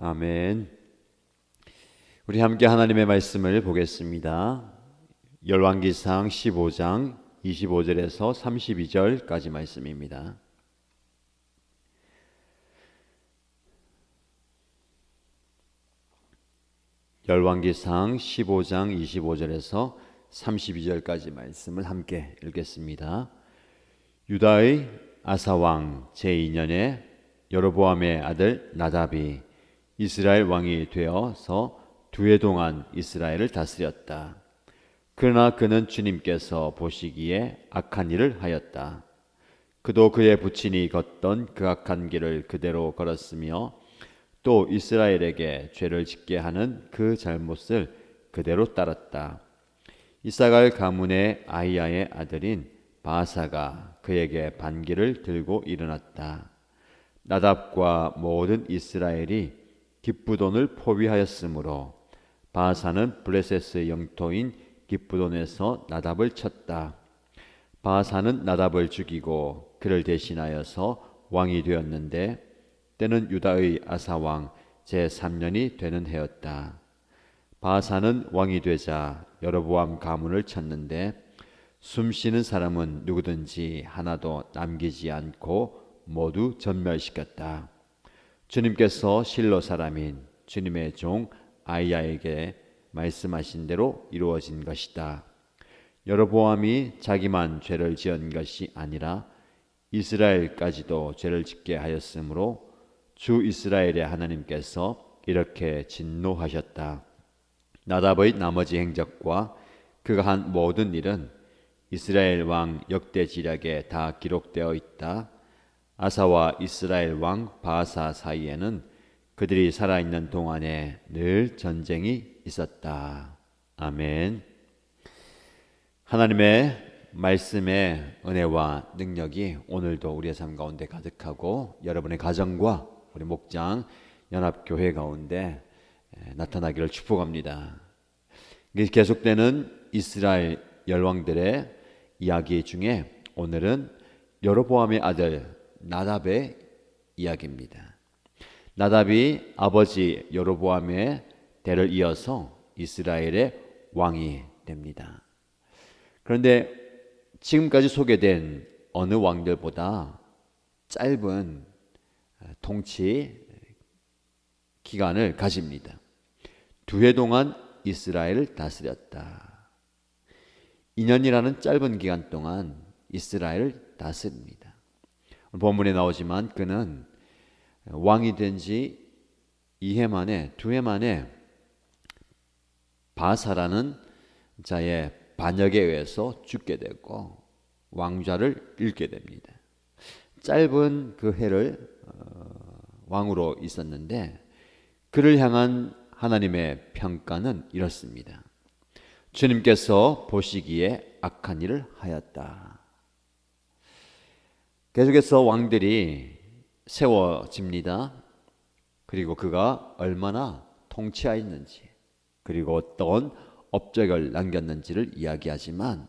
아멘. 우리 함께 하나님의 말씀을 보겠습니다. 열왕기상 15장 25절에서 32절까지 말씀입니다. 열왕기상 15장 25절에서 32절까지 말씀을 함께 읽겠습니다. 유다의 아사왕 제2년에 여로보암의 아들 나답이 이스라엘 왕이 되어서 2해 동안 이스라엘을 다스렸다. 그러나 그는 주님께서 보시기에 악한 일을 하였다. 그도 그의 부친이 걷던 그 악한 길을 그대로 걸었으며 또 이스라엘에게 죄를 짓게 하는 그 잘못을 그대로 따랐다. 이사갈 가문의 아히야의 아들인 바아사가 그에게 반기를 들고 일어났다. 나답과 모든 이스라엘이 기브돈을 포위하였으므로 바아사는 블레셋의 영토인 기브돈에서 나답을 쳤다. 바아사는 나답을 죽이고 그를 대신하여서 왕이 되었는데 때는 유다의 아사왕 제3년이 되는 해였다. 바아사는 왕이 되자 여로보암 가문을 쳤는데 숨쉬는 사람은 누구든지 하나도 남기지 않고 모두 전멸시켰다. 주님께서 실로 사람인 주님의 종 아히야에게 말씀하신 대로 이루어진 것이다. 여로보암이 자기만 죄를 지은 것이 아니라 이스라엘까지도 죄를 짓게 하였으므로 주 이스라엘의 하나님께서 이렇게 진노하셨다. 나답의 나머지 행적과 그가 한 모든 일은 이스라엘 왕 역대지략에 다 기록되어 있다. 아사와 이스라엘 왕 바아사 사이에는 그들이 살아있는 동안에 늘 전쟁이 있었다. 아멘. 하나님의 말씀의 은혜와 능력이 오늘도 우리의 삶 가운데 가득하고 여러분의 가정과 우리 목장 연합교회 가운데 나타나기를 축복합니다. 계속되는 이스라엘 열왕들의 이야기 중에 오늘은 여로보암의 아들 나답의 이야기입니다. 나답이 아버지 여로보암의 대를 이어서 이스라엘의 왕이 됩니다. 그런데 지금까지 소개된 어느 왕들보다 짧은 통치 기간을 가집니다. 2해 동안 이스라엘을 다스렸다. 2년이라는 짧은 기간 동안 이스라엘을 다스립니다. 본문에 나오지만 그는 왕이 된 지 2해 만에 2해 만에 바사라는 자의 반역에 의해서 죽게 되고 왕좌를 잃게 됩니다. 짧은 그 해를 왕으로 있었는데 그를 향한 하나님의 평가는 이렇습니다. 주님께서 보시기에 악한 일을 하였다. 계속해서 왕들이 세워집니다. 그리고 그가 얼마나 통치하였는지 그리고 어떤 업적을 남겼는지를 이야기하지만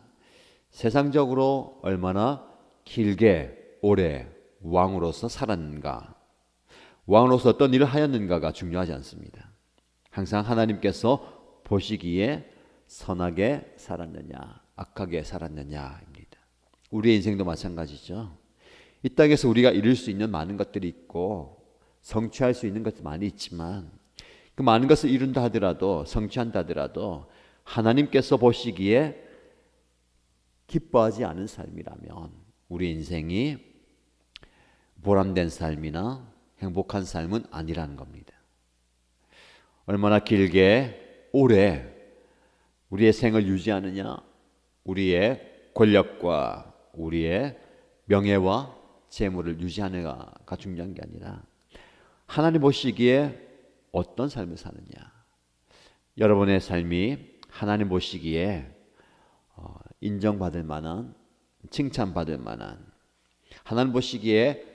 세상적으로 얼마나 길게 오래 왕으로서 살았는가, 왕으로서 어떤 일을 하였는가가 중요하지 않습니다. 항상 하나님께서 보시기에 선하게 살았느냐 악하게 살았느냐입니다. 우리의 인생도 마찬가지죠. 이 땅에서 우리가 이룰 수 있는 많은 것들이 있고 성취할 수 있는 것도 많이 있지만 그 많은 것을 이룬다 하더라도 성취한다 하더라도 하나님께서 보시기에 기뻐하지 않은 삶이라면 우리 인생이 보람된 삶이나 행복한 삶은 아니라는 겁니다. 얼마나 길게 오래 우리의 생을 유지하느냐, 우리의 권력과 우리의 명예와 재물을 유지하느냐가 중요한 게 아니라 하나님 보시기에 어떤 삶을 사느냐. 여러분의 삶이 하나님 보시기에 인정받을 만한, 칭찬받을 만한, 하나님 보시기에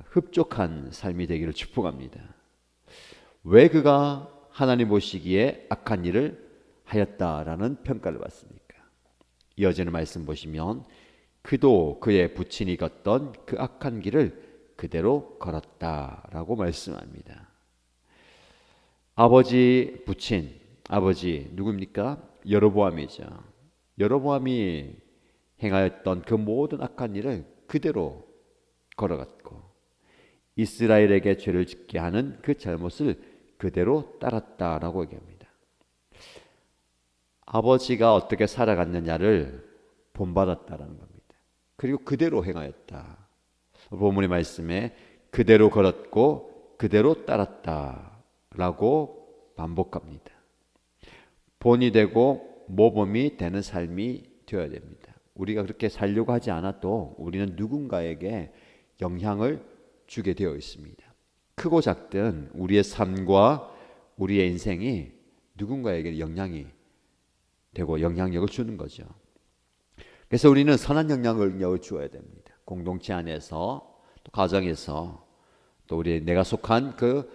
흡족한 삶이 되기를 축복합니다. 왜 그가 하나님 보시기에 악한 일을 하였다라는 평가를 받습니까? 이어지는 말씀 보시면 그도 그의 부친이 걷던 그 악한 길을 그대로 걸었다라고 말씀합니다. 아버지 부친 아버지 누굽니까? 여로보암이죠. 여로보암이 행하였던 그 모든 악한 일을 그대로 걸어갔고 이스라엘에게 죄를 짓게 하는 그 잘못을 그대로 따랐다라고 얘기합니다. 아버지가 어떻게 살아갔느냐를 본받았다라는 겁니다. 그리고 그대로 행하였다. 본문의 말씀에 그대로 걸었고 그대로 따랐다라고 반복합니다. 본이 되고 모범이 되는 삶이 되어야 됩니다. 우리가 그렇게 살려고 하지 않아도 우리는 누군가에게 영향을 주게 되어 있습니다. 크고 작든 우리의 삶과 우리의 인생이 누군가에게 영향이 되고 영향력을 주는 거죠. 그래서 우리는 선한 영향력을 주어야 됩니다. 공동체 안에서 또 가정에서 또 내가 속한 그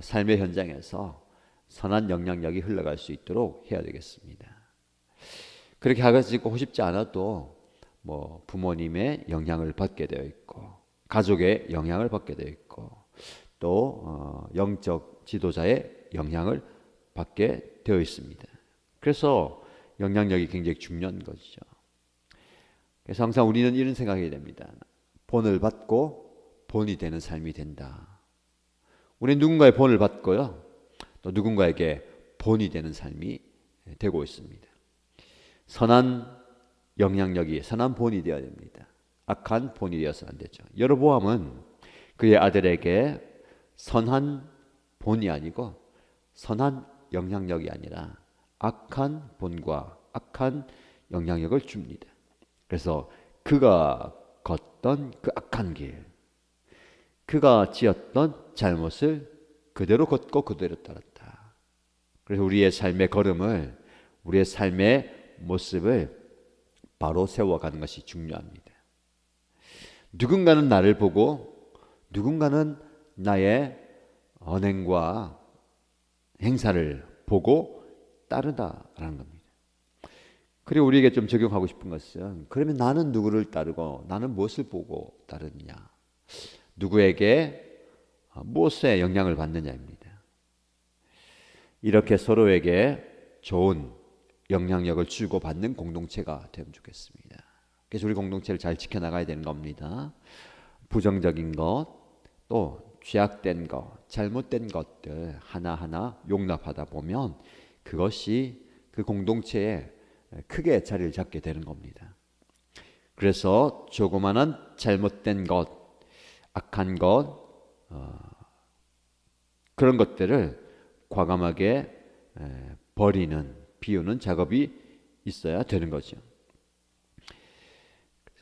삶의 현장에서 선한 영향력이 흘러갈 수 있도록 해야 되겠습니다. 그렇게 하고 싶지 않아도 뭐 부모님의 영향을 받게 되어 있고 가족의 영향을 받게 되어 있고 또 영적 지도자의 영향을 받게 되어 있습니다. 그래서 영향력이 굉장히 중요한 것이죠. 그래서 항상 우리는 이런 생각이 됩니다. 본을 받고 본이 되는 삶이 된다. 우리는 누군가의 본을 받고요. 또 누군가에게 본이 되는 삶이 되고 있습니다. 선한 영향력이 선한 본이 되어야 됩니다. 악한 본이 되어서 안 되죠. 여로보암은 그의 아들에게 선한 본이 아니고 선한 영향력이 아니라 악한 본과 악한 영향력을 줍니다. 그래서 그가 걷던 그 악한 길, 그가 지었던 잘못을 그대로 걷고 그대로 따랐다. 그래서 우리의 삶의 걸음을, 우리의 삶의 모습을 바로 세워가는 것이 중요합니다. 누군가는 나를 보고 누군가는 나의 언행과 행사를 보고 따르다라는 겁니다. 그리고 우리에게 좀 적용하고 싶은 것은 그러면 나는 누구를 따르고 나는 무엇을 보고 따르느냐, 누구에게 무엇에 영향을 받느냐입니다. 이렇게 서로에게 좋은 영향력을 주고 받는 공동체가 되면 좋겠습니다. 그래서 우리 공동체를 잘 지켜나가야 되는 겁니다. 부정적인 것, 또 죄악된 것, 잘못된 것들 하나하나 용납하다 보면 그것이 그 공동체에 크게 자리를 잡게 되는 겁니다. 그래서 조그마한 잘못된 것, 악한 것, 그런 것들을 과감하게 버리는, 비우는 작업이 있어야 되는 거죠.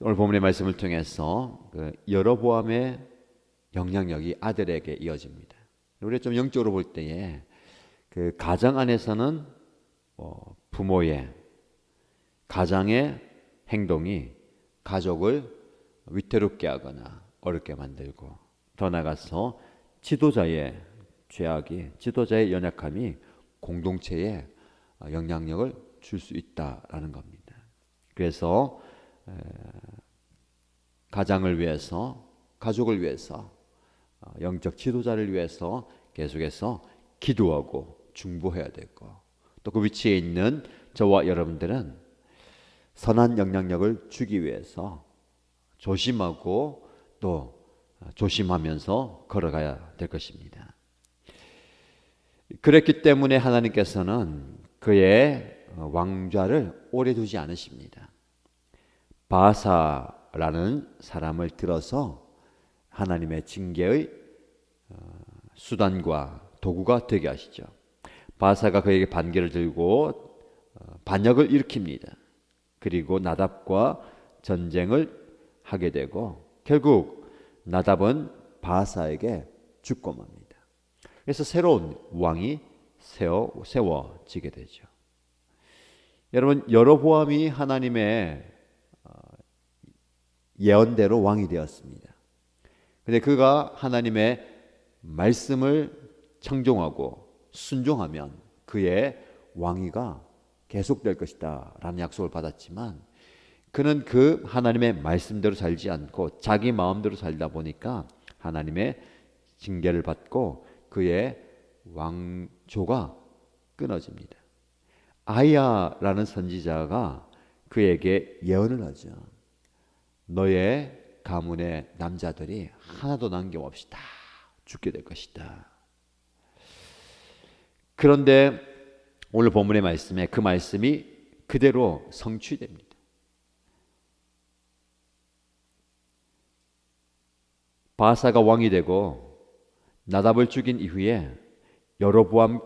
오늘 본문의 말씀을 통해서 여로보암의 영향력이 아들에게 이어집니다. 우리가 좀 영적으로 볼 때에 그 가정 안에서는 부모의 가장의 행동이 가족을 위태롭게 하거나 어렵게 만들고 더 나아가서 지도자의 죄악이, 지도자의 연약함이 공동체에 영향력을 줄 수 있다라는 겁니다. 그래서 가장을 위해서, 가족을 위해서, 영적 지도자를 위해서 계속해서 기도하고 중보해야 되고 또 그 위치에 있는 저와 여러분들은 선한 영향력을 주기 위해서 조심하고 또 조심하면서 걸어가야 될 것입니다. 그랬기 때문에 하나님께서는 그의 왕좌를 오래 두지 않으십니다. 바사라는 사람을 들어서 하나님의 징계의 수단과 도구가 되게 하시죠. 바사가 그에게 반기를 들고 반역을 일으킵니다. 그리고 나답과 전쟁을 하게 되고 결국 나답은 바사에게 죽고 맙니다. 그래서 새로운 왕이 세워지게 되죠. 여러분, 여로보암이 하나님의 예언대로 왕이 되었습니다. 근데 그가 하나님의 말씀을 청종하고 순종하면 그의 왕위가 계속될 것이다 라는 약속을 받았지만 그는 그 하나님의 말씀대로 살지 않고 자기 마음대로 살다 보니까 하나님의 징계를 받고 그의 왕조가 끊어집니다. 아히야라는 선지자가 그에게 예언을 하죠. 너의 가문의 남자들이 하나도 남김없이 다 죽게 될 것이다. 그런데 오늘 본문의 말씀에 그 말씀이 그대로 성취됩니다. 바사가 왕이 되고 나답을 죽인 이후에 여로보암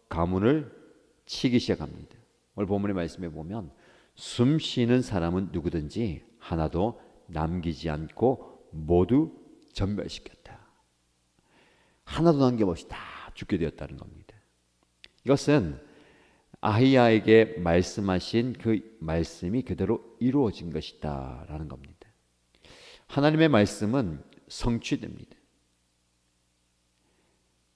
가문을 치기 시작합니다. 오늘 본문의 말씀에 보면 숨 쉬는 사람은 누구든지 하나도 남기지 않고 모두 전멸시켰다. 하나도 남김없이 다 죽게 되었다는 겁니다. 이것은 아히야에게 말씀하신 그 말씀이 그대로 이루어진 것이다 라는 겁니다. 하나님의 말씀은 성취됩니다.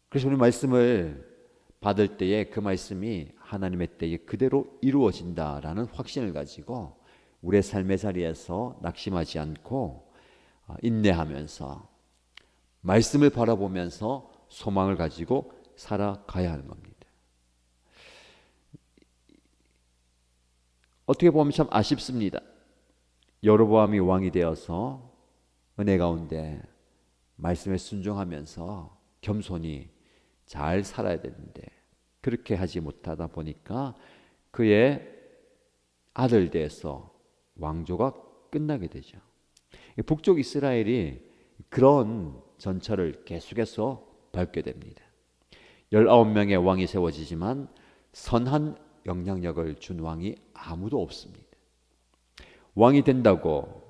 그래서 우리 말씀을 받을 때에 그 말씀이 하나님의 때에 그대로 이루어진다라는 확신을 가지고 우리의 삶의 자리에서 낙심하지 않고 인내하면서 말씀을 바라보면서 소망을 가지고 살아가야 하는 겁니다. 어떻게 보면 참 아쉽습니다. 여로보암이 왕이 되어서 은혜 가운데 말씀에 순종하면서 겸손히 잘 살아야 되는데 그렇게 하지 못하다 보니까 그의 아들 대에서 왕조가 끝나게 되죠. 북쪽 이스라엘이 그런 전철을 계속해서 밟게 됩니다. 19명의 왕이 세워지지만 선한 영향력을 준 왕이 아무도 없습니다. 왕이 된다고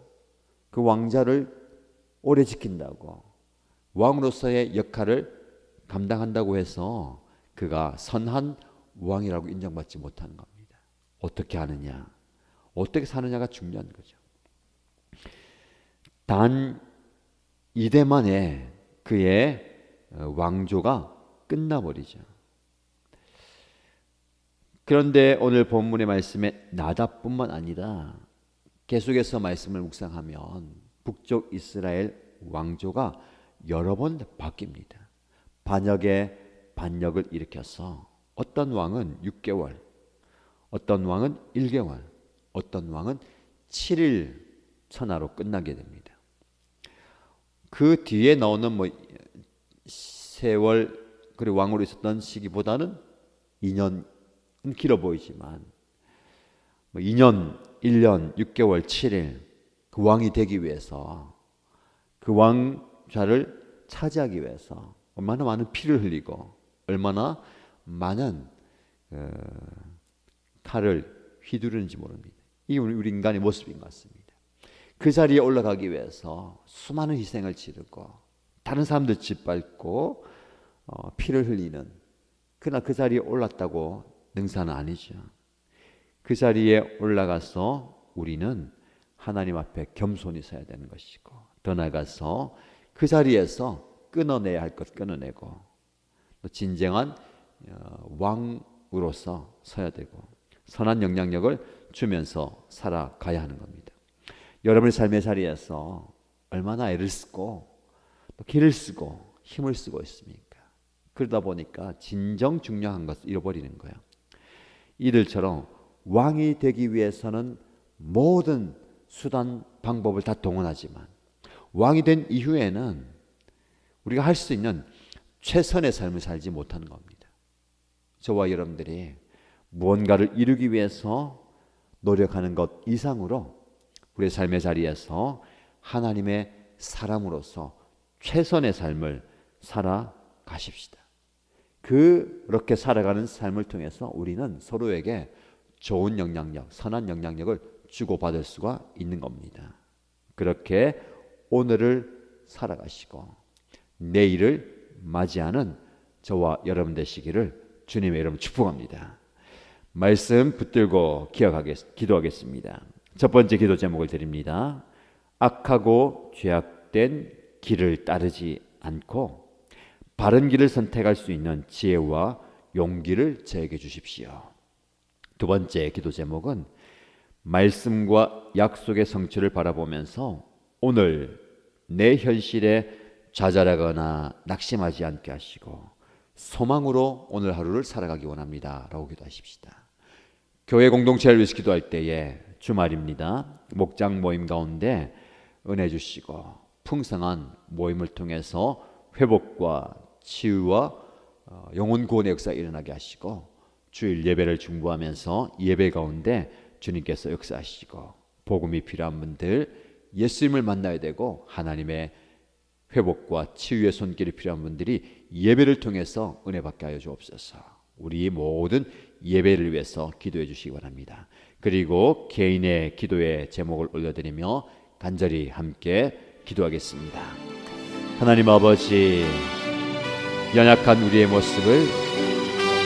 그 왕자를 오래 지킨다고 왕으로서의 역할을 감당한다고 해서 그가 선한 왕이라고 인정받지 못하는 겁니다. 어떻게 하느냐, 어떻게 사느냐가 중요한 거죠. 단 2대 만에 그의 왕조가 끝나버리죠. 그런데 오늘 본문의 말씀에 나답뿐만 아니라 계속해서 말씀을 묵상하면 북쪽 이스라엘 왕조가 여러 번 바뀝니다. 반역에 반역을 일으켜서 어떤 왕은 6개월, 어떤 왕은 1개월, 어떤 왕은 7일 천하로 끝나게 됩니다. 그 뒤에 나오는 세월 그리고 왕으로 있었던 시기보다는 2년은 길어 보이지만 2년, 1년, 6개월, 7일 그 왕이 되기 위해서 그 왕좌를 차지하기 위해서 얼마나 많은 피를 흘리고 얼마나 많은 칼을 휘두르는지 모릅니다. 이게 우리 인간의 모습인 것 같습니다. 그 자리에 올라가기 위해서 수많은 희생을 치르고 다른 사람들 짓밟고 피를 흘리는, 그러나 그 자리에 올랐다고 능사는 아니죠. 그 자리에 올라가서 우리는 하나님 앞에 겸손히 서야 되는 것이고, 더 나아가서 그 자리에서 끊어내야 할 것 끊어내고 또 진정한 왕으로서 서야 되고 선한 영향력을 주면서 살아가야 하는 겁니다. 여러분의 삶의 자리에서 얼마나 애를 쓰고 또 길을 쓰고 힘을 쓰고 있습니까? 그러다 보니까 진정 중요한 것을 잃어버리는 거예요. 이들처럼 왕이 되기 위해서는 모든 수단 방법을 다 동원하지만 왕이 된 이후에는 우리가 할 수 있는 최선의 삶을 살지 못하는 겁니다. 저와 여러분들이 무언가를 이루기 위해서 노력하는 것 이상으로 우리의 삶의 자리에서 하나님의 사람으로서 최선의 삶을 살아가십시다. 그렇게 살아가는 삶을 통해서 우리는 서로에게 좋은 영향력, 선한 영향력을 주고받을 수가 있는 겁니다. 그렇게 오늘을 살아가시고 내일을 맞이하는 저와 여러분 되시기를 주님의 이름으로 축복합니다. 말씀 붙들고 기도하겠습니다. 첫 번째 기도 제목을 드립니다. 악하고 죄악된 길을 따르지 않고 바른 길을 선택할 수 있는 지혜와 용기를 저에게 주십시오. 두 번째 기도 제목은 말씀과 약속의 성취를 바라보면서 오늘 내 현실에 좌절하거나 낙심하지 않게 하시고 소망으로 오늘 하루를 살아가기 원합니다 라고 기도하십시다. 교회 공동체를 위해서 기도할 때에 주말입니다. 목장 모임 가운데 은혜 주시고 풍성한 모임을 통해서 회복과 치유와 영혼 구원의 역사 일어나게 하시고, 주일 예배를 중보하면서 예배 가운데 주님께서 역사하시고, 복음이 필요한 분들, 예수님을 만나야 되고 하나님의 회복과 치유의 손길이 필요한 분들이 예배를 통해서 은혜 받게 하여 주옵소서. 우리 모든 예배를 위해서 기도해 주시기 바랍니다. 그리고 개인의 기도의 제목을 올려드리며 간절히 함께 기도하겠습니다. 하나님 아버지, 연약한 우리의 모습을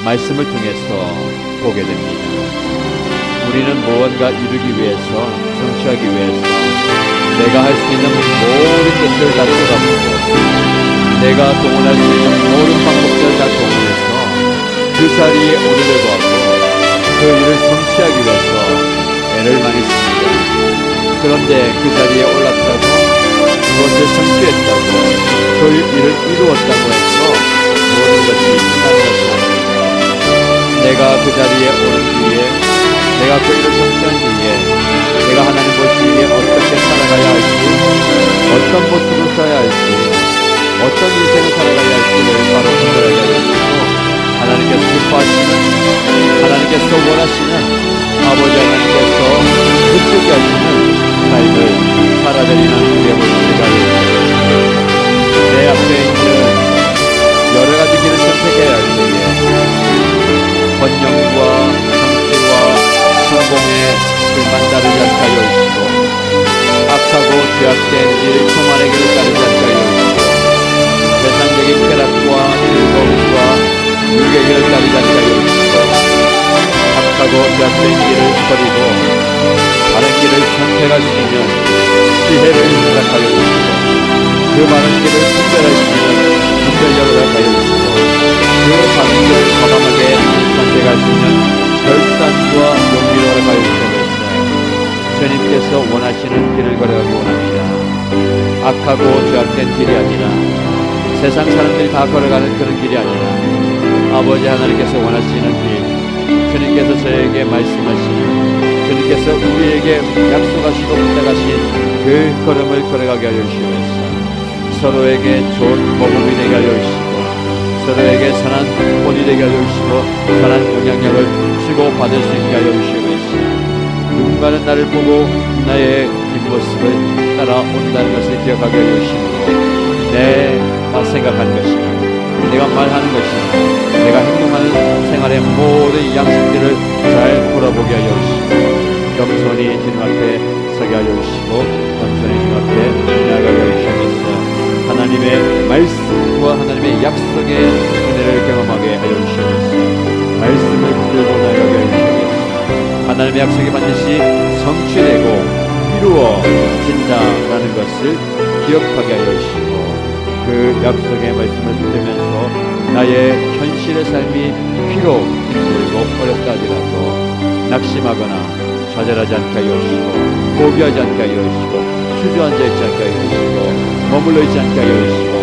말씀을 통해서 보게 됩니다. 우리는 무언가 이루기 위해서, 성취하기 위해서 내가 할 수 있는 모든 것들을 다 쏟아붓고, 내가 동원할 수 있는 모든 방법들을 다 동원해서 그 자리에 오르려고 하고 그 일을 성취하기 위해서 애를 많이 씁니다. 그런데 그 자리에 올랐다고, 그것을 성취했다고, 그 일을 이루었다고 해서 모든 것이 끝나는 것이 아닙니다. 내가 그 자리에 오른 뒤에, 내가 그 일을 성취한 뒤에 내가 하나님 보시기에 어떻게 살아가야 할지, 어떤 모습을 써야 할지, 어떤 인생을 살아가야 할지를 바로 분별하게 하시고, 하나님께서 기뻐하시는, 하나님께서 원하시는, 아버지 하나님께서 기쁘게 하시는 삶을 살아내리는 우리의 모습이 되게 내 앞에 있는 여러 가지 길을 선택해야 할 때에 번영과 성취와 성공의 길만 따르지 않게 하여 주시고, 악하고 죄악된 일 교만의 길을 따르지 않게 하여 주시고, 세상적인 쾌락과 즐거움과 육의 길을 따르지 않게 하여 주시고, 악하고 죄악된 길을 버리고 바른 길을 선택할 수 있는 지혜를 허락하여 주시고, 그 바른 길을 분별할 수 있는 분별력을 허락하여 주시고, 그 바른 길을 과감하게 선택할 수 있는 결단과 용기를 허락하여 주시옵소서. 주님께서 원하시는 길을 걸어가기 원합니다. 악하고 죄악된 길이 아니라, 세상 사람들이 다 걸어가는 그런 길이 아니라, 아버지 하나님께서 원하시는 길, 주님께서 저에게 말씀하시는, 주님께서 우리에게 약속하시고 부탁하신 그 걸음을 걸어가게 하여 주시면서 서로에게 좋은 모범이 되게 하여 주시고, 서로에게 선한 본이 되게 하여 주시고, 선한 영향력을 주고받을 수 있게 하여 주시면서, 누군가는 나를 보고 나의 뒷모습을 따라온다는 것을 기억하게 하여 주시고, 내가 생각하는 것이나 내가 말하는 것이나 내가 행동하는 생활의 모든 양식들을 잘 돌아보게 하여 주시고, 겸손히 주님 앞에 서게 하여 주시고, 겸손히 주님 앞에 나아가게 하여 주시면서 하나님의 말씀과 하나님의 약속의 은혜를 경험하게 하여 주시면서 말씀을 붙들고 나아가게 하여 주시면서 하나님의 약속이 반드시 성취되고 이루어진다라는 것을 기억하게 하여 주시고, 그 약속의 말씀을 붙들면서 나의 현실의 삶이 비록 힘들고 어렵다 하더라도 낙심하거나 좌절하지 않게 하여 주시고, 포기하지 않게 하여 주시고, 주저앉아 있지 않게 하여 주시고, 머물러 있지 않게 하여 주시고,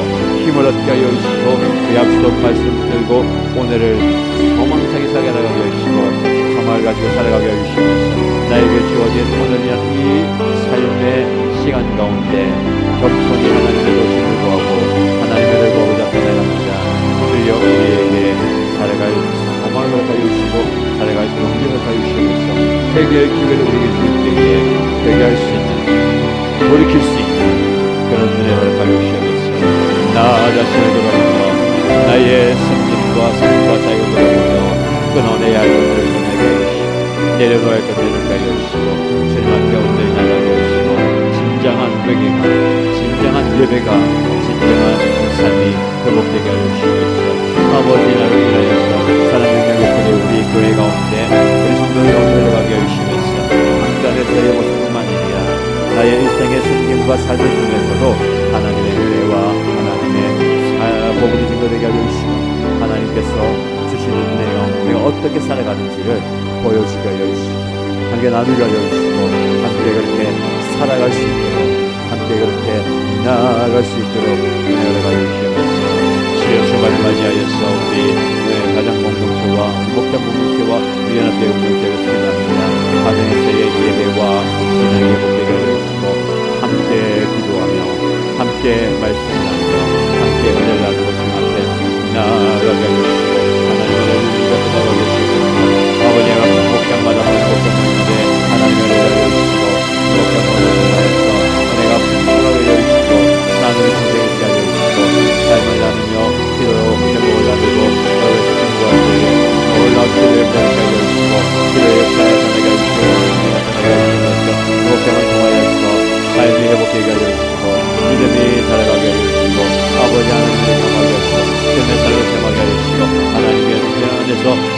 힘을 얻게 하여 주시고, 그 약속 말씀 들고 오늘을 소망차게 살게 하여 주시고, 소망을 가지고 살아가게 하여 주시면서 나에게 주어진 오늘이란 이 삶의 시간 가운데 겸손히 하나님의 도심을 구하고 하나님의 를 구하고자 나갑니다. 주여 우리에게 살아갈 소망을 허락하여 주시고 살아갈 용기를 허락하여 주시면서 회개의 기회를 우리에게 줄 때에 회개할 수 있는, 돌이킬 수 있는 그런 은혜를 허락하여 주시면서 나 자신을 돌아보며 나의 성질과 삶과 자유를 돌아보며 끊어내야 할 것들을 내게 하여 주시고 내려놓아야 할 것들을 내게 하여 주시고 주님 앞에 온전히 나가게 하시고 진정한 회개가, 진정한 예배가, 진정한 삶이 회복되게 하여 주시면서 아버지 나를 인하여서 사랑의 영향을 통해 우리 교회 가운데 우리 성도들 가운데 흘러가게 하여 주시면서 한간에서의 모습뿐만 아니라 나의 일생의 생김과 삶을 통해서도 하나님의 은혜와 하나님의 복음이 증거되게 하여 주시고 하나님께서 주시는 은혜가 내가 어떻게 살아가는지를 보여주게 하여 주시고 함께 나누게 하여 주시고 함께 그렇게 살아갈 수 있도록, 함께 그렇게 나아갈 수 있도록 은혜를 하여 주시면서 주여 주말을 맞이하여서 우리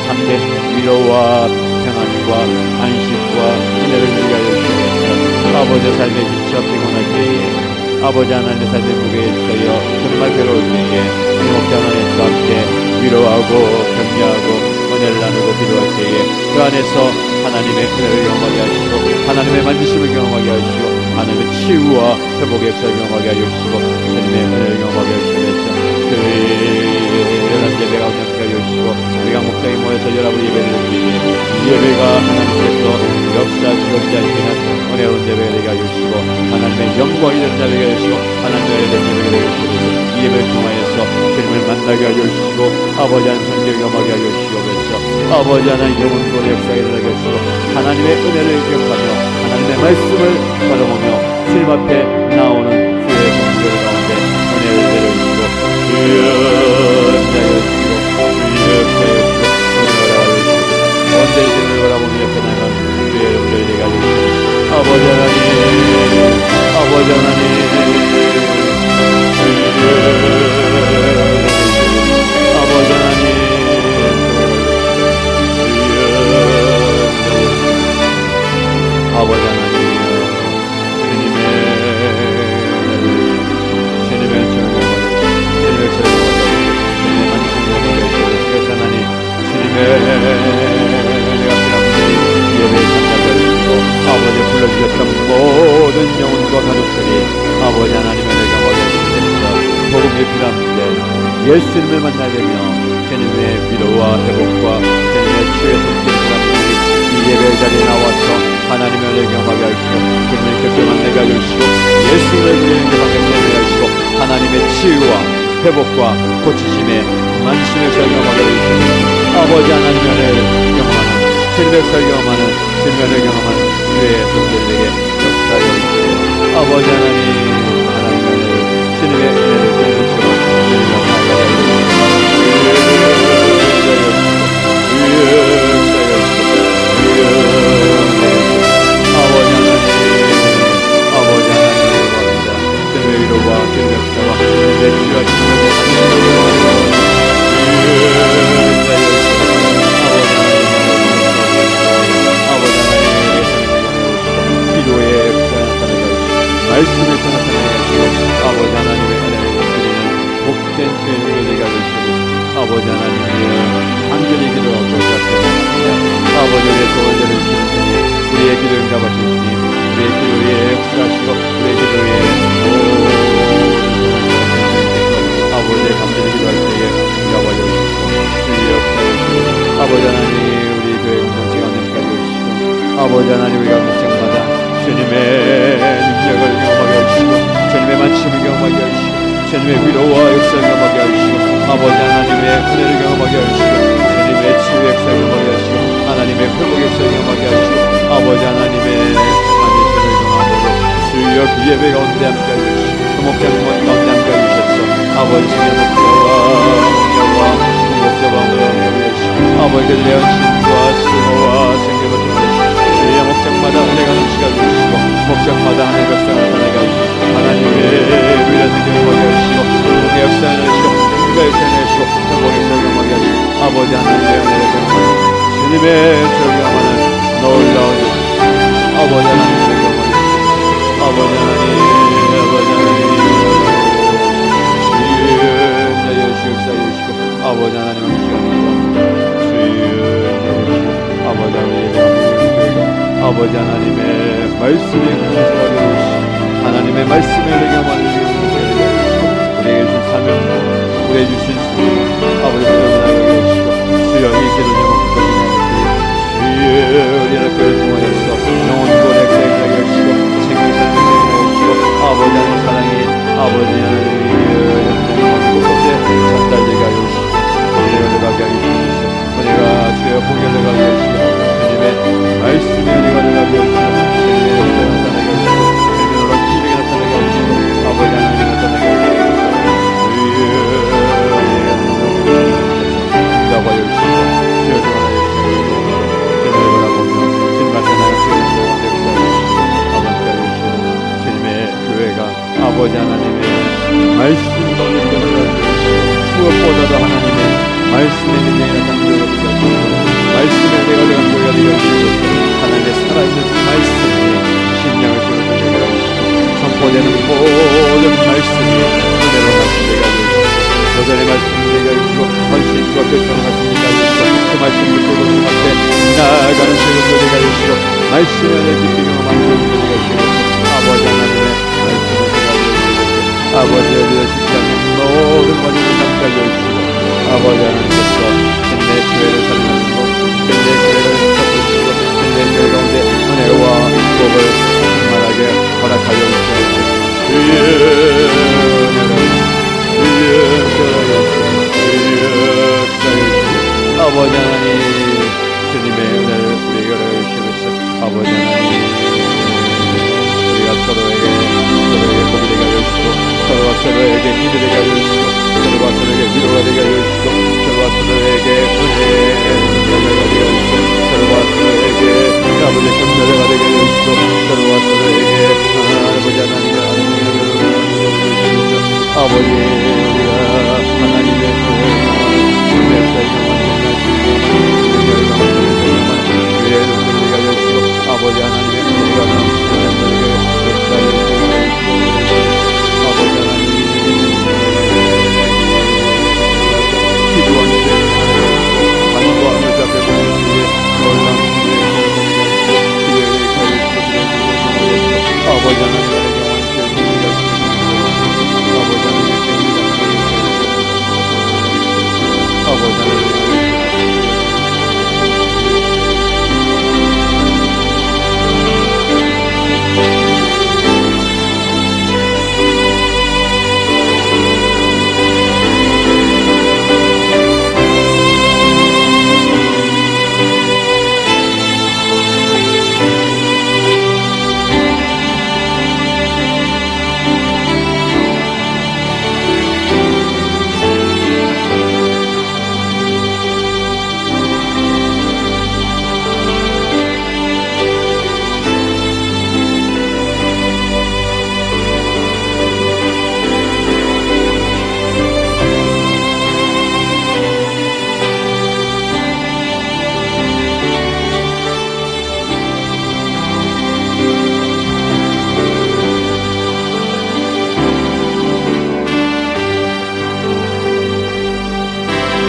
참된 위로와 평안과 안식과 은혜를 누리게 하여 주시옵소서. 아버지의 삶에 지쳐 피곤할 때에 아버지 하나님의 삶의 무게에 있어요 정말 괴로울 때에 이 목장 안에서 함께 위로하고 격려하고 은혜를 나누고 기도할 때에 그 안에서 하나님의 은혜를 경험하게 하시고 하나님의 만지심을 경험하게 하시고 하나님의 치유와 회복의 역사를 경험하게 하여 주시고 주님의 은혜를 경험하게 하여 주시옵소서. 연합 예배가 운영하게 하여 주시고 우리가 목장에 모여서 연합을 예배를 드리기에 이 예배가 하나님께서 역사하시고자 하시는 은혜로운 예배가 되게 하여 주시고 하나님의 영광이 되는 예배가 되게 하시고 하나님의 은혜를 되는 예배가 되게 하시고 이 예배를 통하여서 주님을 만나게 하여 주시고 아버지 하나님 성경을 경험하게 하여 주시옵소서. 아버지 하나님 영혼과 역사에 일어나게 하시고 하나님의 은혜를 기억하며 하나님의 말씀을 바라보며 주님 앞에 나오는 주의 성도들 가운데 은혜를 내려주시고 주여 자여 주시고 주여 자여 주시고 은혜를 하여 주시고 언제의 주님을 바라보며 옆에 나가는 주의 여러분들이 되게 하여 주시고 아버지 하나님 아버지 하나님 아버지 하나님 아버지 하나님이여 주님의 정령을 주님의 정령을 주님의 만성령을 그래서 하나님 주님의 내가 필요한 예배에 참여하게 하시고 아버지 불러주셨던 모든 영혼과 가족들이 아버지 하나님의 내가 복음이 필요할 때 예수님을 만나게 되며 주님의 위로와 회복과 주님의 치유의 손길을 이 예배 자리에 나와서 하나님의 은혜를 경험하게 하시고 주님의 곁을 만나게 하시고 예수님을 부르는 게 만나게 하시고 하나님의 치유와 회복과 고치심의 만심의 역사를 경험하게 하시고 아버지 하나님의 은혜를 경험하는 주님의 역사를 경험하는 주님의 은혜를 경험하는 주의 종들에게 역사하여 주시고 아버지 하나님 하나님의 은혜를 주님의 은혜를 주님처럼 주님의 역사하여 아버지 하나님의 겁니다. 주님의 위로와 주님의 역사와 내 주와 주님의 아버지 하나님의 기도의 역사에 나타나게 하시고 말씀에서 나타나게 하시고 아버지 하나님의 은혜를 드리는 복된 주의 종들에게 하시옵소서. 아버지 하나님의 간절히 기도하고 시작합니다. 아버지의 좋은 일을 주시는 주님 우리의 기도 응답하신 주님 우리의 기도에 역사하시고 우리의 기도에 아버지의 간절히 기도할 때에 응답하여 주시고 주의 역사해 주시고 아버지 하나님 우리 교회 공동체가 능력하여 주시고 아버지 하나님 우리가 목장마다 주님의 능력을 경험하게 하시고 주님의 만침을 경험하게 하시고 주님의 위로와 역사를 경험하게 하시고 아버지 하나님의 은혜를 경험하게 하시고 주님의 치유의 역사를 경험하게 하시고 하나님의 회복의 역사를 경험하게 하시고 아버지 하나님의 만지심을 경험하고 주여 그 예배 가운데 함께 하시고 그 목장 가운데 함께 하셔서 아버지 주님의 목자와 공급자와 응답하게 하시고 아버지 그들의 헌신과 수고와 생명을 통하시고 주의 목장마다 은혜가 넘치게 해주시고 목장마다 하나님의 역사가 나타나게 해주시고 하나님의 위대한 능력을 보게 하시고 은혜의 역사를 내시고 은혜의 역사를 내시고 회복의 역사를 경험하게 하시고 아버지 하나님의 은혜를 경험하고 주님의 저경하는 놀라운 아버지 하나님의 경험하게 아버지 하나님 아버지 하나님 주여 역사해 주시고 아버지 하나님의 시간입니다 주여 아버지 하나님 아버지 하나님의 말씀에 감사하게 하시고 하나님의 말씀에 경험하는 우리에게 주신 사명 우리에게 주신 수고 아버지 하나님을 하시고 주여 이 기도 제목까지 주여 우리를 통하여서 영혼과 역사에 하시고 생명의 삶을 하시고 아버지 하나님의 사랑이 아버지 하나님의 곳곳에 전달되게 하여 주시고 은혜를 가게 하여 주시옵소서. 은혜가 주여 공연을 가게 하시고 주님의 말씀에 은혜가 가게 하시고 주님의 역사에 나타나게 하시고 주님의 놀라운 기적에 나타나게 하시고 아버지 하나님이 나타나게 하시고 응답하여 주시고 주여 주만하여 주시고 주님을 바라보며 주님 앞에 나의 교회를 역사하여 주시고 아버지 하여 주시고 주님의 교회가 아버지 하나님의 말씀과 은혜를 가지고 무엇보다도 하나님의 말씀의 능력이 나타나게 하시고 은혜가 되는 교회가 되게 해주시옵소서. 하나님의 살아있는 말씀이 심령을 주는 은혜가 되시고 선포되는 모든 말씀이 은혜로 말씀되게 해주시고 여전의 말씀 되게 해주시고 헌신과 결정을 말씀 되게 해주시고 그 말씀 붙들고 주 앞에 나아가는 세력도 되게 해주시고 말씀의 은혜 깊이 경험하는 세력도 되게 해주시고 아버지 하나님의 말씀을 되게 해주시고 아버지에 대해 쉽지 않는 모든 과정을 감싸게 해주시고 아버지 하나님께서 내 교회를 사랑하시고 내 교회를 지켜주시고 내 교회 가운데 은혜와 복을